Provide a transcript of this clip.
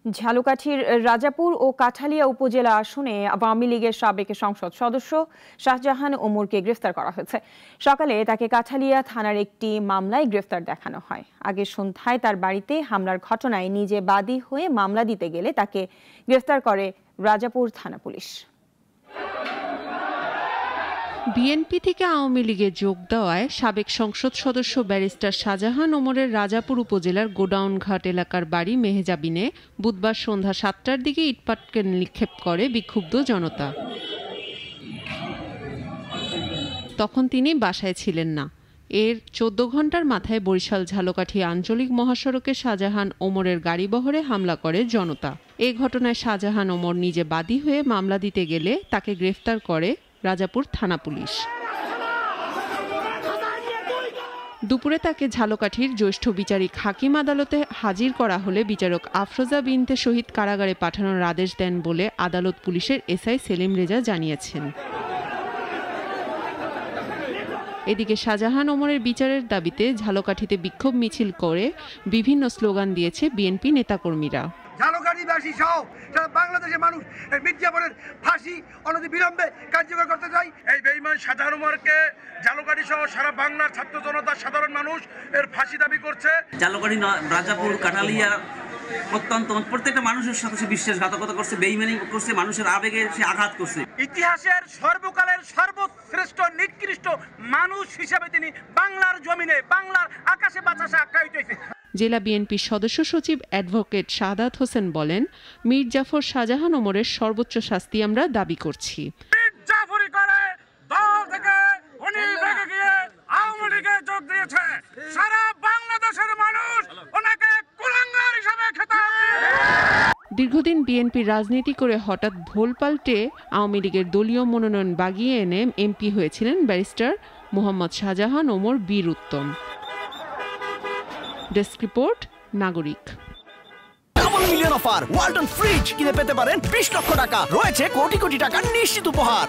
ঝালকাঠির রাজাপুর ও কাঠালিয়া উপজেলা আসনে আওয়ামী লীগের সাবেক সংসদ সদস্য শাহজাহান ওমরকে গ্রেফতার করা হয়েছে। সকালে তাকে কাঠালিয়া থানার একটি মামলায় গ্রেফতার দেখানো হয়। আগে সন্ধ্যায় তার বাড়িতে হামলার ঘটনায় নিজে বাদী হয়ে মামলা দিতে গেলে তাকে গ্রেফতার করে রাজাপুর থানা পুলিশ। বিএনপি থেকে আওয়ামী লীগে যোগ দেওয়ায় সাবেক সংসদ সদস্য ব্যারিস্টার শাহজাহান ওমরের রাজাপুর উপজেলার গোডাউনঘাট এলাকার বাড়ি মেহেজাবিনে বুধবার সন্ধ্যা ৭টার দিকে ইটপাটকেল নিক্ষেপ করে বিক্ষুব্ধ জনতা। তখন তিনি বাসায় ছিলেন না। এর ১৪ ঘন্টার মাথায় বরিশাল ঝালকাঠি আঞ্চলিক মহাসড়কে শাহজাহান ওমরের গাড়িবহরে হামলা করে জনতা। এ ঘটনায় শাহজাহান ওমর নিজে বাদী হয়ে মামলা দিতে গেলে তাকে গ্রেফতার করে রাজাপুর থানা পুলিশ। দুপুরে তাকে ঝালকাঠির জ্যেষ্ঠ বিচারিক হাকিম আদালতে হাজির করা হলে বিচারক আফরোজা বিনতে শহীদ কারাগারে পাঠানোর আদেশ দেন বলে আদালত পুলিশের এসআই সেলিম রেজা জানিয়েছেন। এদিকে শাহজাহান ওমরের বিচারের দাবিতে ঝালকাঠিতে বিক্ষোভ মিছিল করে বিভিন্ন স্লোগান দিয়েছে বিএনপি নেতাকর্মীরা। ঝালকাঠিবাসী সহ সারা বাংলাদেশের মানুষ মির্জাপুরের ফাঁসি অনতিবিলম্বে কার্যকর করতে চাই। এই বেঈমান শাহজাহান ওমরকে ঝালকাঠি সহ সারা বাংলার ছাত্র জনতা সাধারণ মানুষ এর ফাঁসি দাবি করছে। ঝালকাঠি রাজাপুর কাঠালিয়া অত্যন্ত প্রত্যেকটা মানুষের সাথে সে বিশ্বাসঘাতকতা করছে, বেঈমানি করছে, মানুষের আবেগে সে আঘাত করছে। ইতিহাসের সর্বকালের সর্বশ্রেষ্ঠ নিকৃষ্ট মানুষ হিসেবে তিনি বাংলার জমিনে বাংলার আকাশে বাতাসে আখ্যায়িত হয়েছে। জেলা বিএনপির সদস্য সচিব অ্যাডভোকেট শাহাদাত হোসেন বলেন, মীর জাফর শাহজাহান ওমরের সর্বোচ্চ শাস্তি আমরা দাবি করছি। দীর্ঘদিন বিএনপির রাজনীতি করে হঠাৎ ভোল পাল্টে আওয়ামী লীগের দলীয় মনোনয়ন বাগিয়ে এনে এমপি হয়েছিলেন ব্যারিস্টার মোহাম্মদ শাহজাহান ওমর বীর উত্তম। ডেস্ক রিপোর্ট, নাগরিক। Double million offer Walton fridge কিনে পেতে পারেন 20 লক্ষ টাকা, রয়েছে কোটি কোটি টাকার নিশ্চিত উপহার।